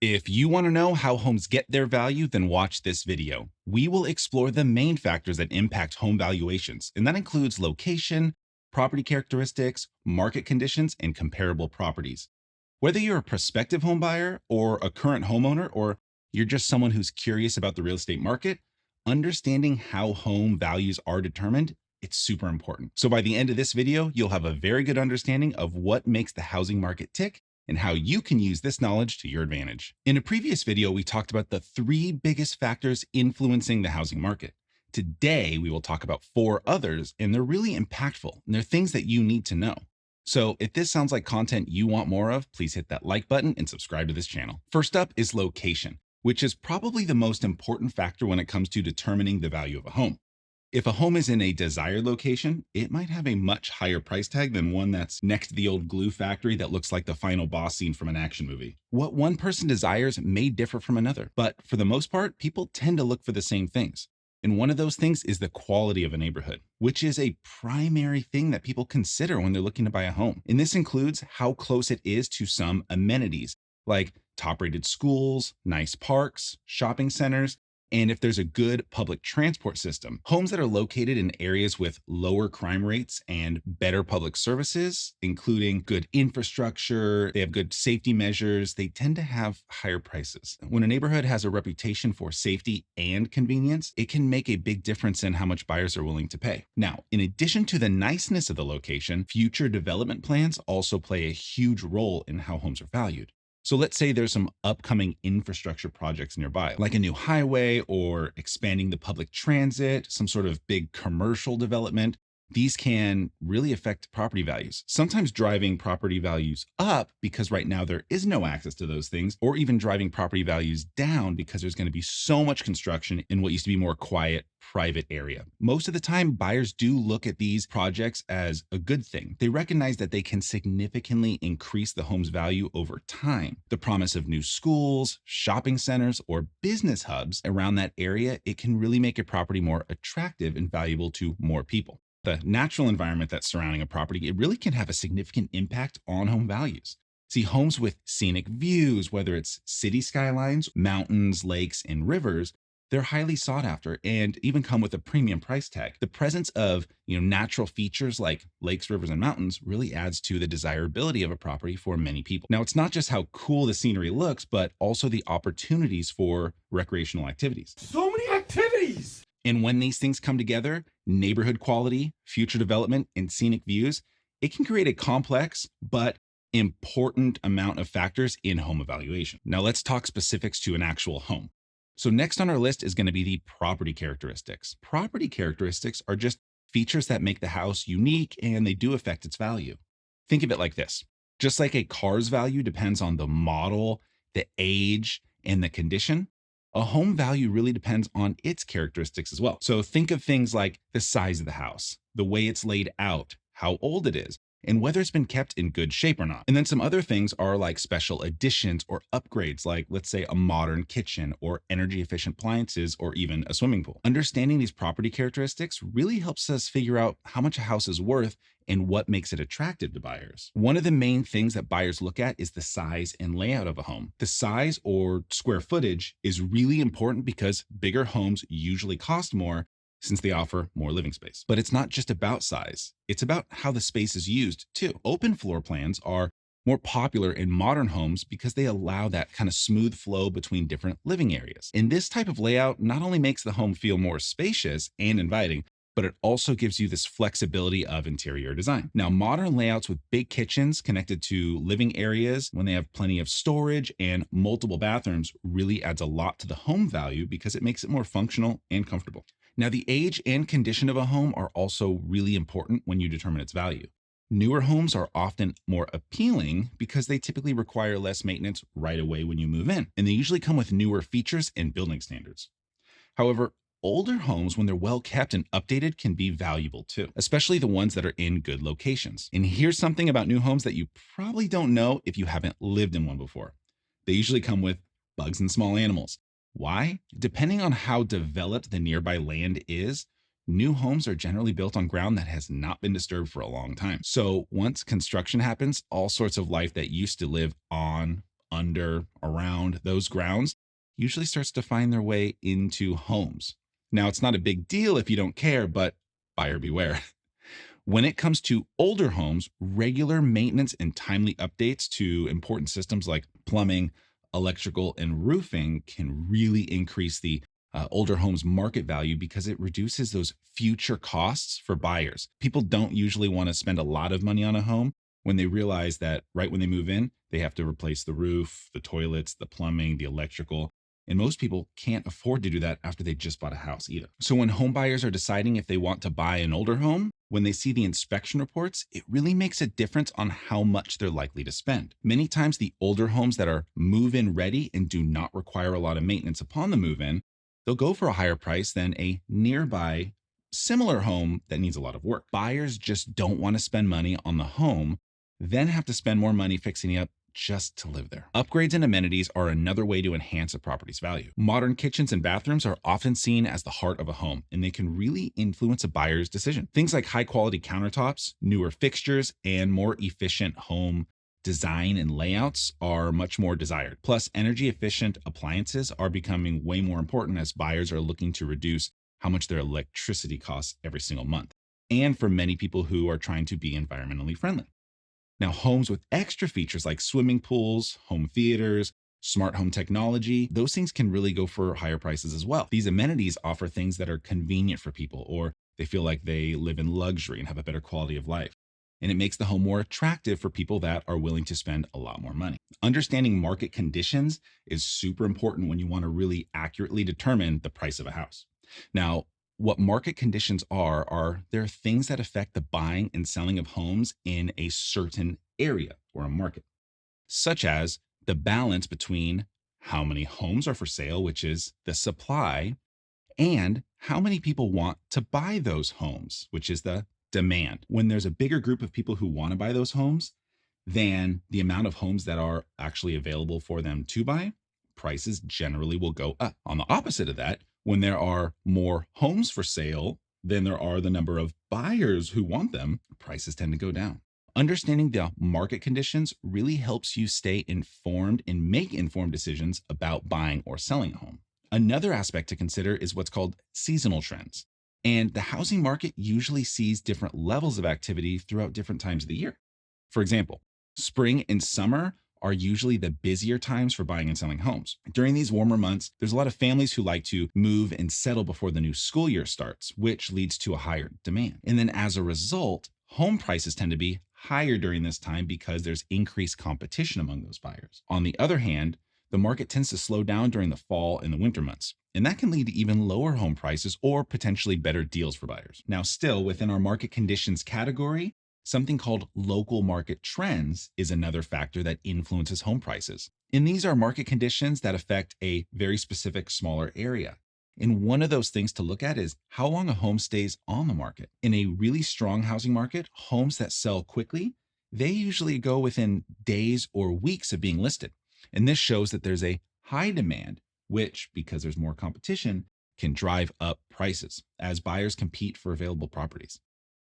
If you want to know how homes get their value, then watch this video. We will explore the main factors that impact home valuations, and that includes location, property characteristics, market conditions, and comparable properties. Whether you're a prospective home buyer or a current homeowner, or you're just someone who's curious about the real estate market, understanding how home values are determined, it's super important. So by the end of this video, you'll have a very good understanding of what makes the housing market tick and how you can use this knowledge to your advantage. In a previous video, we talked about the three biggest factors influencing the housing market. Today, we will talk about four others, and they're really impactful, and they're things that you need to know. So if this sounds like content you want more of, please hit that like button and subscribe to this channel. First up is location, which is probably the most important factor when it comes to determining the value of a home. If a home is in a desired location, it might have a much higher price tag than one that's next to the old glue factory that looks like the final boss scene from an action movie. What one person desires may differ from another, but for the most part, people tend to look for the same things. And one of those things is the quality of a neighborhood, which is a primary thing that people consider when they're looking to buy a home. And this includes how close it is to some amenities, like top-rated schools, nice parks, shopping centers, and if there's a good public transport system. Homes that are located in areas with lower crime rates and better public services, including good infrastructure, they have good safety measures, they tend to have higher prices. When a neighborhood has a reputation for safety and convenience, it can make a big difference in how much buyers are willing to pay. Now, in addition to the niceness of the location, future development plans also play a huge role in how homes are valued. So let's say there's some upcoming infrastructure projects nearby, like a new highway or expanding the public transit, some sort of big commercial development. These can really affect property values, sometimes driving property values up because right now there is no access to those things, or even driving property values down because there's going to be so much construction in what used to be more quiet, private area. Most of the time, buyers do look at these projects as a good thing. They recognize that they can significantly increase the home's value over time. The promise of new schools, shopping centers, or business hubs around that area, it can really make a property more attractive and valuable to more people. The natural environment that's surrounding a property, it really can have a significant impact on home values. See, homes with scenic views, whether it's city skylines, mountains, lakes, and rivers, they're highly sought after and even come with a premium price tag. The presence of, natural features like lakes, rivers, and mountains really adds to the desirability of a property for many people. Now, it's not just how cool the scenery looks, but also the opportunities for recreational activities. So many activities! And when these things come together, neighborhood quality, future development, and scenic views, it can create a complex but important amount of factors in home evaluation. Now let's talk specifics to an actual home. So next on our list is going to be the property characteristics. Property characteristics are just features that make the house unique and they do affect its value. Think of it like this. Just like a car's value depends on the model, the age, and the condition, a home value really depends on its characteristics as well. So think of things like the size of the house, the way it's laid out, how old it is, and whether it's been kept in good shape or not. And then some other things are like special additions or upgrades, like let's say a modern kitchen or energy efficient appliances or even a swimming pool. Understanding these property characteristics really helps us figure out how much a house is worth and what makes it attractive to buyers. One of the main things that buyers look at is the size and layout of a home. The size or square footage is really important because bigger homes usually cost more since they offer more living space. But it's not just about size. It's about how the space is used too. Open floor plans are more popular in modern homes because they allow that kind of smooth flow between different living areas. And this type of layout not only makes the home feel more spacious and inviting, but it also gives you this flexibility of interior design. Now, modern layouts with big kitchens connected to living areas, when they have plenty of storage and multiple bathrooms, really adds a lot to the home value because it makes it more functional and comfortable. Now, the age and condition of a home are also really important when you determine its value. Newer homes are often more appealing because they typically require less maintenance right away when you move in, and they usually come with newer features and building standards. However, older homes, when they're well kept and updated, can be valuable too, especially the ones that are in good locations. And here's something about new homes that you probably don't know if you haven't lived in one before. They usually come with bugs and small animals. Why? Depending on how developed the nearby land is, new homes are generally built on ground that has not been disturbed for a long time. So once construction happens, all sorts of life that used to live on, under, around those grounds usually starts to find their way into homes. Now, it's not a big deal if you don't care, but buyer beware. When it comes to older homes, regular maintenance and timely updates to important systems like plumbing, electrical, and roofing can really increase the older homes market value because it reduces those future costs for buyers. People don't usually want to spend a lot of money on a home when they realize that right when they move in, they have to replace the roof, the toilets, the plumbing, the electrical. And most people can't afford to do that after they just bought a house either. So when home buyers are deciding if they want to buy an older home, when they see the inspection reports, it really makes a difference on how much they're likely to spend. Many times, the older homes that are move in ready and do not require a lot of maintenance upon the move in, they'll go for a higher price than a nearby similar home that needs a lot of work. Buyers just don't want to spend money on the home, then have to spend more money fixing it up just to live there. Upgrades and amenities are another way to enhance a property's value. Modern kitchens and bathrooms are often seen as the heart of a home, and they can really influence a buyer's decision. Things like high quality countertops, newer fixtures, and more efficient home design and layouts are much more desired. Plus, energy efficient appliances are becoming way more important as buyers are looking to reduce how much their electricity costs every single month, and for many people who are trying to be environmentally friendly. Now, homes with extra features like swimming pools, home theaters, smart home technology, those things can really go for higher prices as well. These amenities offer things that are convenient for people, or they feel like they live in luxury and have a better quality of life. And it makes the home more attractive for people that are willing to spend a lot more money. Understanding market conditions is super important when you want to really accurately determine the price of a house. Now, what market conditions are there are things that affect the buying and selling of homes in a certain area or a market, such as the balance between how many homes are for sale, which is the supply, and how many people want to buy those homes, which is the demand. When there's a bigger group of people who want to buy those homes than the amount of homes that are actually available for them to buy, prices generally will go up. On the opposite of that, when there are more homes for sale than there are the number of buyers who want them, prices tend to go down. Understanding the market conditions really helps you stay informed and make informed decisions about buying or selling a home. Another aspect to consider is what's called seasonal trends. And the housing market usually sees different levels of activity throughout different times of the year. For example, spring and summer are usually the busier times for buying and selling homes. During these warmer months, there's a lot of families who like to move and settle before the new school year starts, which leads to a higher demand. And then as a result, home prices tend to be higher during this time because there's increased competition among those buyers. On the other hand, the market tends to slow down during the fall and the winter months, and that can lead to even lower home prices or potentially better deals for buyers. Now, still within our market conditions category, something called local market trends is another factor that influences home prices. And these are market conditions that affect a very specific smaller area. And one of those things to look at is how long a home stays on the market. In a really strong housing market, homes that sell quickly, they usually go within days or weeks of being listed. And this shows that there's a high demand, which, because there's more competition, can drive up prices as buyers compete for available properties.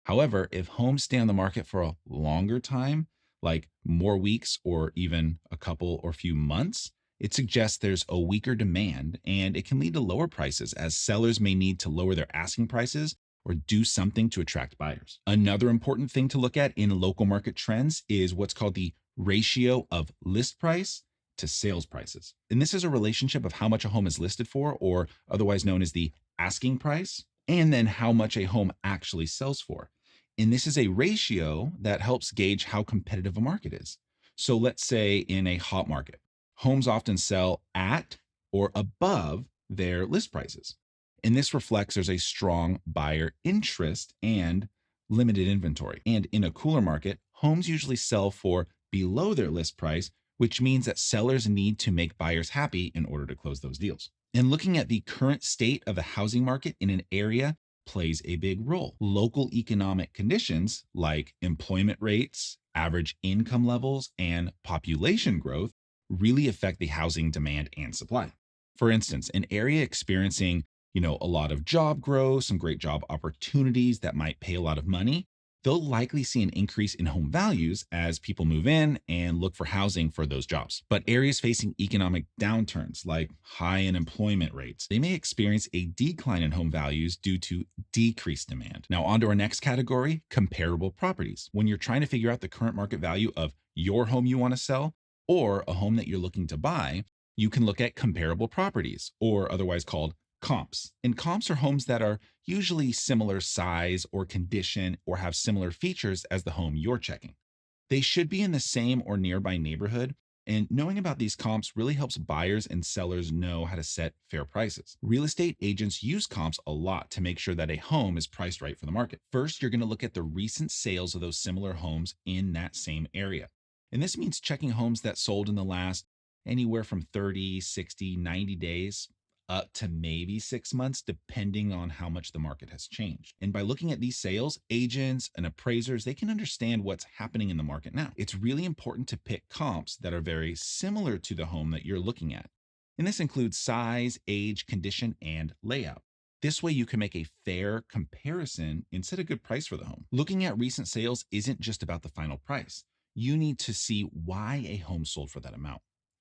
However, if homes stay on the market for a longer time, like more weeks or even a couple or few months, it suggests there's a weaker demand and it can lead to lower prices as sellers may need to lower their asking prices or do something to attract buyers. Another important thing to look at in local market trends is what's called the ratio of list price to sales prices. And this is a relationship of how much a home is listed for, or otherwise known as the asking price, and then how much a home actually sells for. And this is a ratio that helps gauge how competitive a market is. So let's say in a hot market, homes often sell at or above their list prices. And this reflects there's a strong buyer interest and limited inventory. And in a cooler market, homes usually sell for below their list price, which means that sellers need to make buyers happy in order to close those deals. And looking at the current state of the housing market in an area plays a big role. Local economic conditions like employment rates, average income levels, and population growth really affect the housing demand and supply. For instance, an area experiencing, a lot of job growth, some great job opportunities that might pay a lot of money, They'll likely see an increase in home values as people move in and look for housing for those jobs. But areas facing economic downturns like high unemployment rates, they may experience a decline in home values due to decreased demand. Now, on to our next category, comparable properties. When you're trying to figure out the current market value of your home you want to sell or a home that you're looking to buy, you can look at comparable properties, or otherwise called comps. And comps are homes that are usually similar size or condition or have similar features as the home you're checking. They should be in the same or nearby neighborhood. And knowing about these comps really helps buyers and sellers know how to set fair prices. Real estate agents use comps a lot to make sure that a home is priced right for the market. First, you're going to look at the recent sales of those similar homes in that same area. And this means checking homes that sold in the last anywhere from 30, 60, 90 days up to maybe 6 months, depending on how much the market has changed. And by looking at these sales, agents and appraisers, they can understand what's happening in the market now. It's really important to pick comps that are very similar to the home that you're looking at. And this includes size, age, condition, and layout. This way, you can make a fair comparison and set a good price for the home. Looking at recent sales isn't just about the final price. You need to see why a home sold for that amount.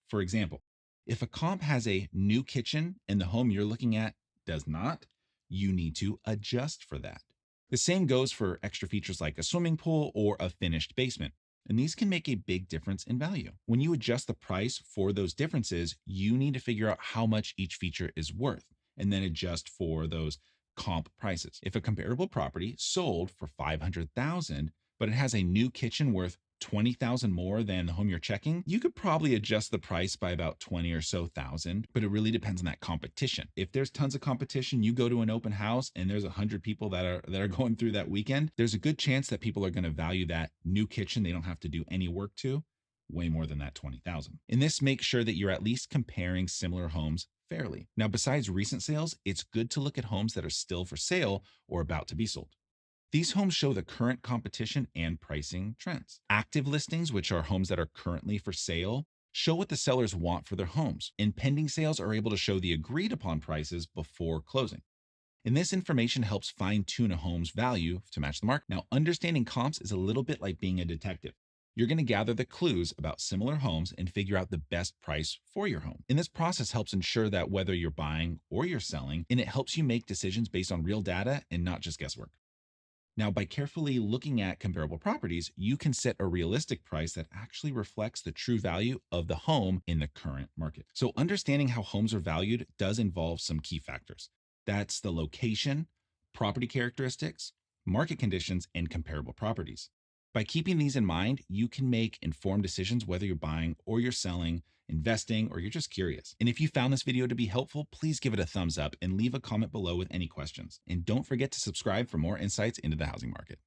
For example, if a comp has a new kitchen and the home you're looking at does not, you need to adjust for that. The same goes for extra features like a swimming pool or a finished basement. And these can make a big difference in value. When you adjust the price for those differences, you need to figure out how much each feature is worth and then adjust for those comp prices. If a comparable property sold for 500,000, but it has a new kitchen worth 20,000 more than the home you're checking, you could probably adjust the price by about 20 or so thousand, but it really depends on that competition. If there's tons of competition, you go to an open house and there's 100 people that are going through that weekend, there's a good chance that people are going to value that new kitchen they don't have to do any work to way more than that 20,000. And this makes sure that you're at least comparing similar homes fairly. Now, besides recent sales, it's good to look at homes that are still for sale or about to be sold. These homes show the current competition and pricing trends. Active listings, which are homes that are currently for sale, show what the sellers want for their homes, and pending sales are able to show the agreed upon prices before closing. And this information helps fine tune a home's value to match the market. Now, understanding comps is a little bit like being a detective. You're going to gather the clues about similar homes and figure out the best price for your home. And this process helps ensure that whether you're buying or you're selling, and it helps you make decisions based on real data and not just guesswork. Now, by carefully looking at comparable properties, you can set a realistic price that actually reflects the true value of the home in the current market. So, understanding how homes are valued does involve some key factors. That's the location, property characteristics, market conditions, and comparable properties. By keeping these in mind, you can make informed decisions whether you're buying or you're selling, investing, or you're just curious. And if you found this video to be helpful, please give it a thumbs up and leave a comment below with any questions. And don't forget to subscribe for more insights into the housing market.